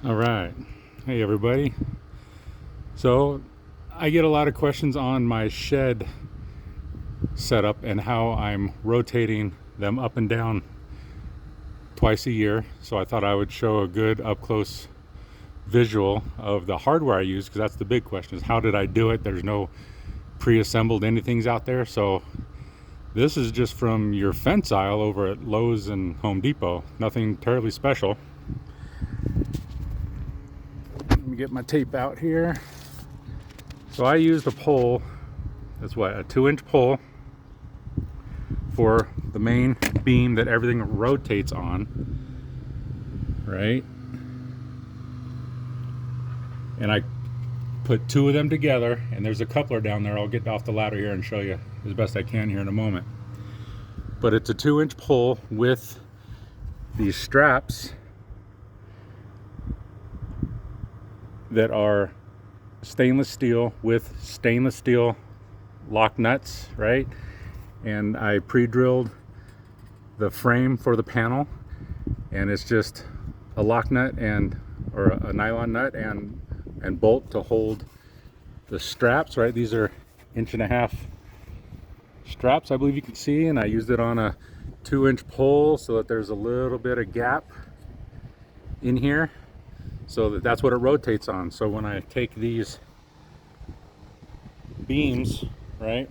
All right. Hey, everybody. So, I get a lot of questions on my shed setup and how I'm rotating them up and down twice a year. So, I thought I would show a good up close visual of the hardware I use, because that's the big question: is how did I do it? There's no pre-assembled anything's out there. So, this is just from your fence aisle over at Lowe's and Home Depot. Nothing terribly special. Let me get my tape out here. So I used a pole, that's what, a 2-inch pole for the main beam that everything rotates on, right? And I put two of them together, and there's a coupler down there. I'll get off the ladder here and show you as best I can here in a moment. But it's a 2-inch pole with these straps that are stainless steel with stainless steel lock nuts, right? And I pre-drilled the frame for the panel, and it's just a lock nut or a nylon nut and bolt to hold the straps, right? These are 1.5 inch straps, I believe you can see, and I used it on a 2-inch pole so that there's a little bit of gap in here, so that's what it rotates on. So when I take these beams, right,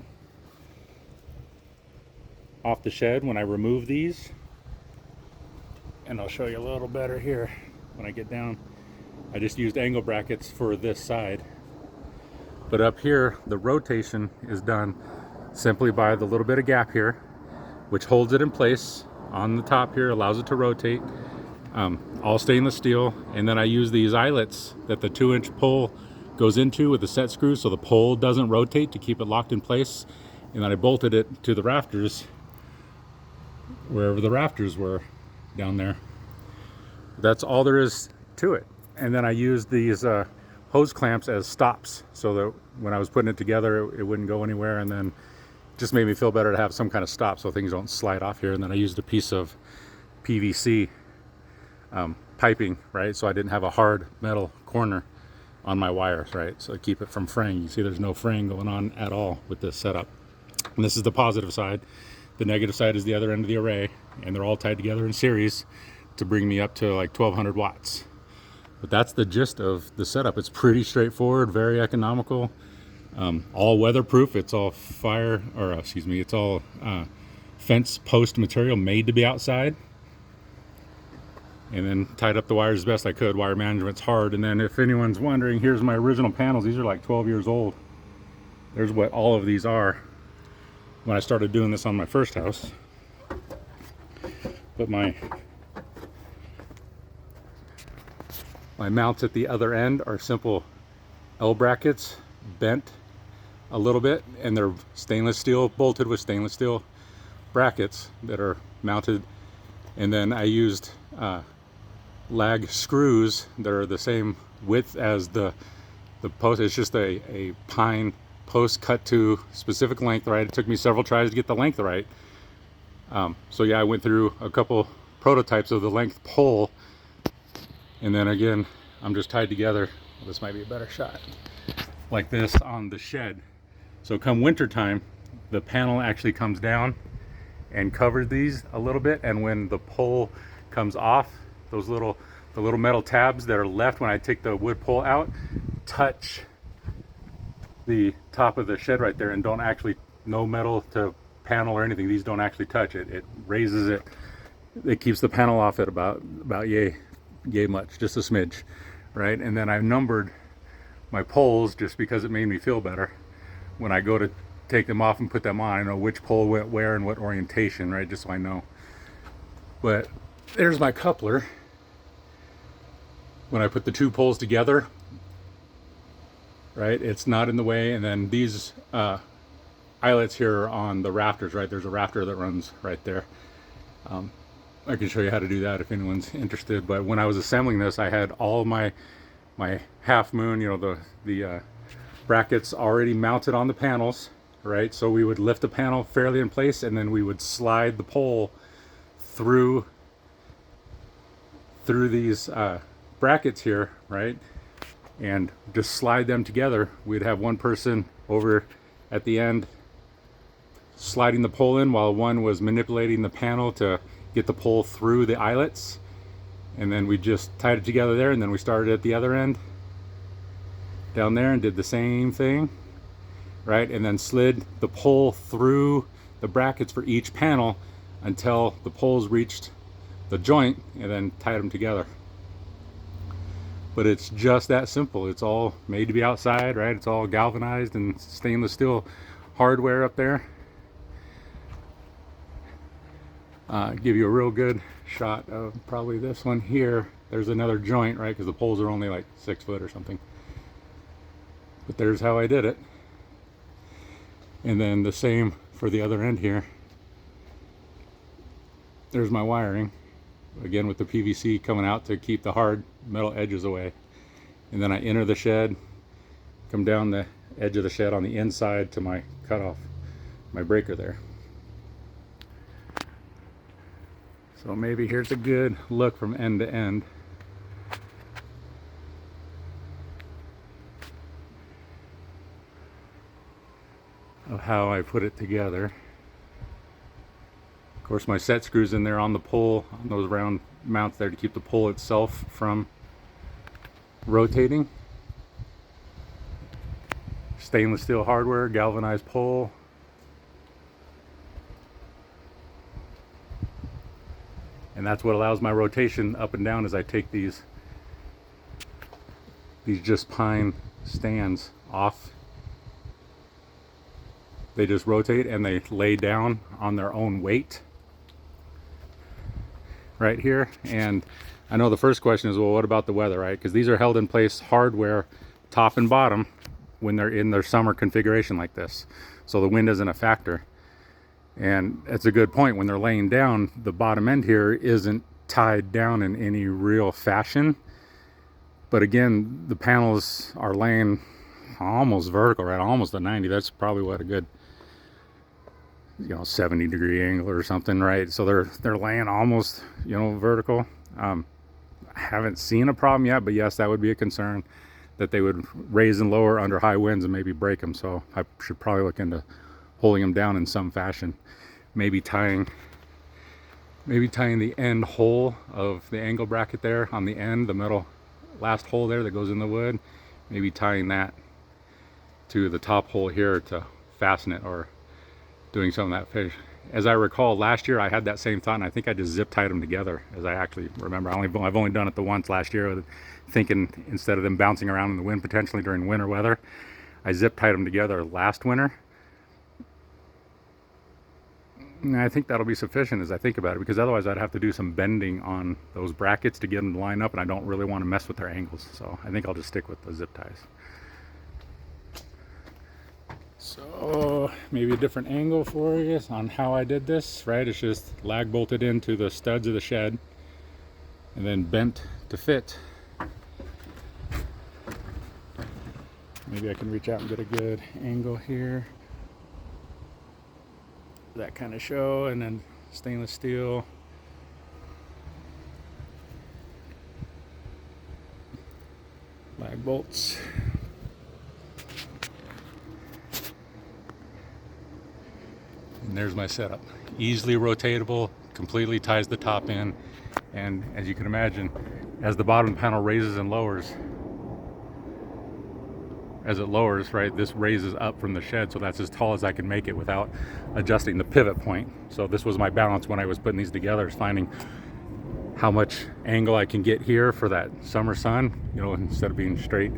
off the shed, when I remove these, and I'll show you a little better here when I get down, I just used angle brackets for this side. But up here, the rotation is done simply by the little bit of gap here, which holds it in place on the top here, allows it to rotate. All stainless steel, and then I use these eyelets that the 2-inch pole goes into with the set screw, so the pole doesn't rotate, to keep it locked in place. And then I bolted it to the rafters, wherever the rafters were down there. That's all there is to it. And then I used these hose clamps as stops, so that when I was putting it together, it wouldn't go anywhere. And then it just made me feel better to have some kind of stop so things don't slide off here. And then I used a piece of PVC piping, right, so I didn't have a hard metal corner on my wires, right, so I keep it from fraying. You see there's no fraying going on at all with this setup. And this is the positive side. The negative side is the other end of the array, and they're all tied together in series to bring me up to like 1200 watts. But that's the gist of the setup. It's pretty straightforward, very economical, all weatherproof. It's all it's all fence post material made to be outside. And then tied up the wires as best I could. Wire management's hard. And then if anyone's wondering, here's my original panels. These are like 12 years old. There's what all of these are when I started doing this on my first house. But my mounts at the other end are simple L brackets, bent a little bit, and they're stainless steel, bolted with stainless steel brackets that are mounted. And then I used lag screws that are the same width as the post. It's just a pine post cut to specific length, right? It took me several tries to get the length right. So yeah, I went through a couple prototypes of the length pole, and then again, I'm just tied together. This might be a better shot, like this on the shed. So come winter time, the panel actually comes down and covers these a little bit, and when the pole comes off, the little metal tabs that are left when I take the wood pole out touch the top of the shed right there, and don't actually, no metal to panel or anything, these don't actually touch it. It raises it, it keeps the panel off at about yay much, just a smidge, right? And then I've numbered my poles just because it made me feel better. When I go to take them off and put them on, I know which pole went where and what orientation, right? Just so I know. But there's my coupler. When I put the two poles together, right, it's not in the way. And then these eyelets here are on the rafters, right? There's a rafter that runs right there. I can show you how to do that if anyone's interested. But when I was assembling this, I had all my half moon, the brackets already mounted on the panels, right? So we would lift the panel fairly in place, and then we would slide the pole through these brackets here, right, and just slide them together, we'd have one person over at the end sliding the pole in while one was manipulating the panel to get the pole through the eyelets, and then we just tied it together there, and then we started at the other end down there and did the same thing, right, and then slid the pole through the brackets for each panel until the poles reached the joint, and then tied them together. But it's just that simple. It's all made to be outside, right? It's all galvanized and stainless steel hardware up there. Give you a real good shot of probably this one here. There's another joint, right? Because the poles are only like 6 foot or something. But there's how I did it. And then the same for the other end here. There's my wiring. Again with the PVC coming out to keep the hard metal edges away. And then I enter the shed, come down the edge of the shed on the inside to my cutoff, my breaker there. So maybe here's a good look from end to end. Of how I put it together. Of course my set screws in there on the pole, on those round mounts there to keep the pole itself from rotating. Stainless steel hardware, galvanized pole. And that's what allows my rotation up and down as I take these just pine stands off. They just rotate and they lay down on their own weight right here. And I know the first question is, well, what about the weather, right? Because these are held in place hardware top and bottom when they're in their summer configuration like this. So the wind isn't a factor. And it's a good point. When they're laying down, the bottom end here isn't tied down in any real fashion. But again, the panels are laying almost vertical, right? Almost a 90. That's probably what a good, 70-degree angle or something, right? So they're laying almost, vertical. I haven't seen a problem yet, but yes, that would be a concern, that they would raise and lower under high winds and maybe break them. So I should probably look into holding them down in some fashion. Maybe tying the end hole of the angle bracket there on the end, the metal last hole there that goes in the wood, maybe tying that to the top hole here to fasten it, or doing some of that fish. As I recall, last year I had that same thought, and I think I just zip tied them together, as I actually remember. I've only done it the once last year, thinking instead of them bouncing around in the wind potentially during winter weather, I zip tied them together last winter. And I think that'll be sufficient as I think about it, because otherwise I'd have to do some bending on those brackets to get them to line up, and I don't really want to mess with their angles. So I think I'll just stick with the zip ties. So maybe a different angle for you on how I did this, right? It's just lag bolted into the studs of the shed and then bent to fit. Maybe I can reach out and get a good angle here. That kind of show, and then stainless steel. Lag bolts. And there's my setup. Easily rotatable, completely ties the top in, and as you can imagine, as the bottom panel raises and lowers, as it lowers, right, this raises up from the shed, so that's as tall as I can make it without adjusting the pivot point. So this was my balance when I was putting these together, is finding how much angle I can get here for that summer sun, instead of being straight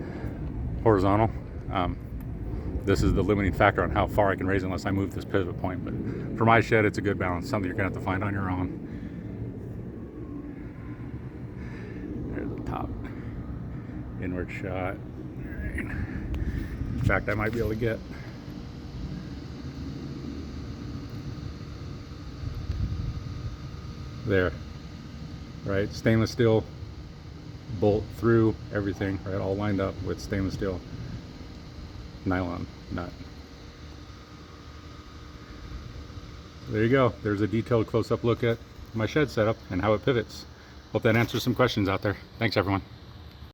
horizontal. This is the limiting factor on how far I can raise unless I move this pivot point. But for my shed, it's a good balance, something you're gonna have to find on your own. There's the top inward shot. In fact, I might be able to get there, right? Stainless steel bolt through everything, right? All lined up with stainless steel nylon nut. There you go. There's a detailed close-up look at my shed setup and how it pivots. Hope that answers some questions out there. Thanks, everyone.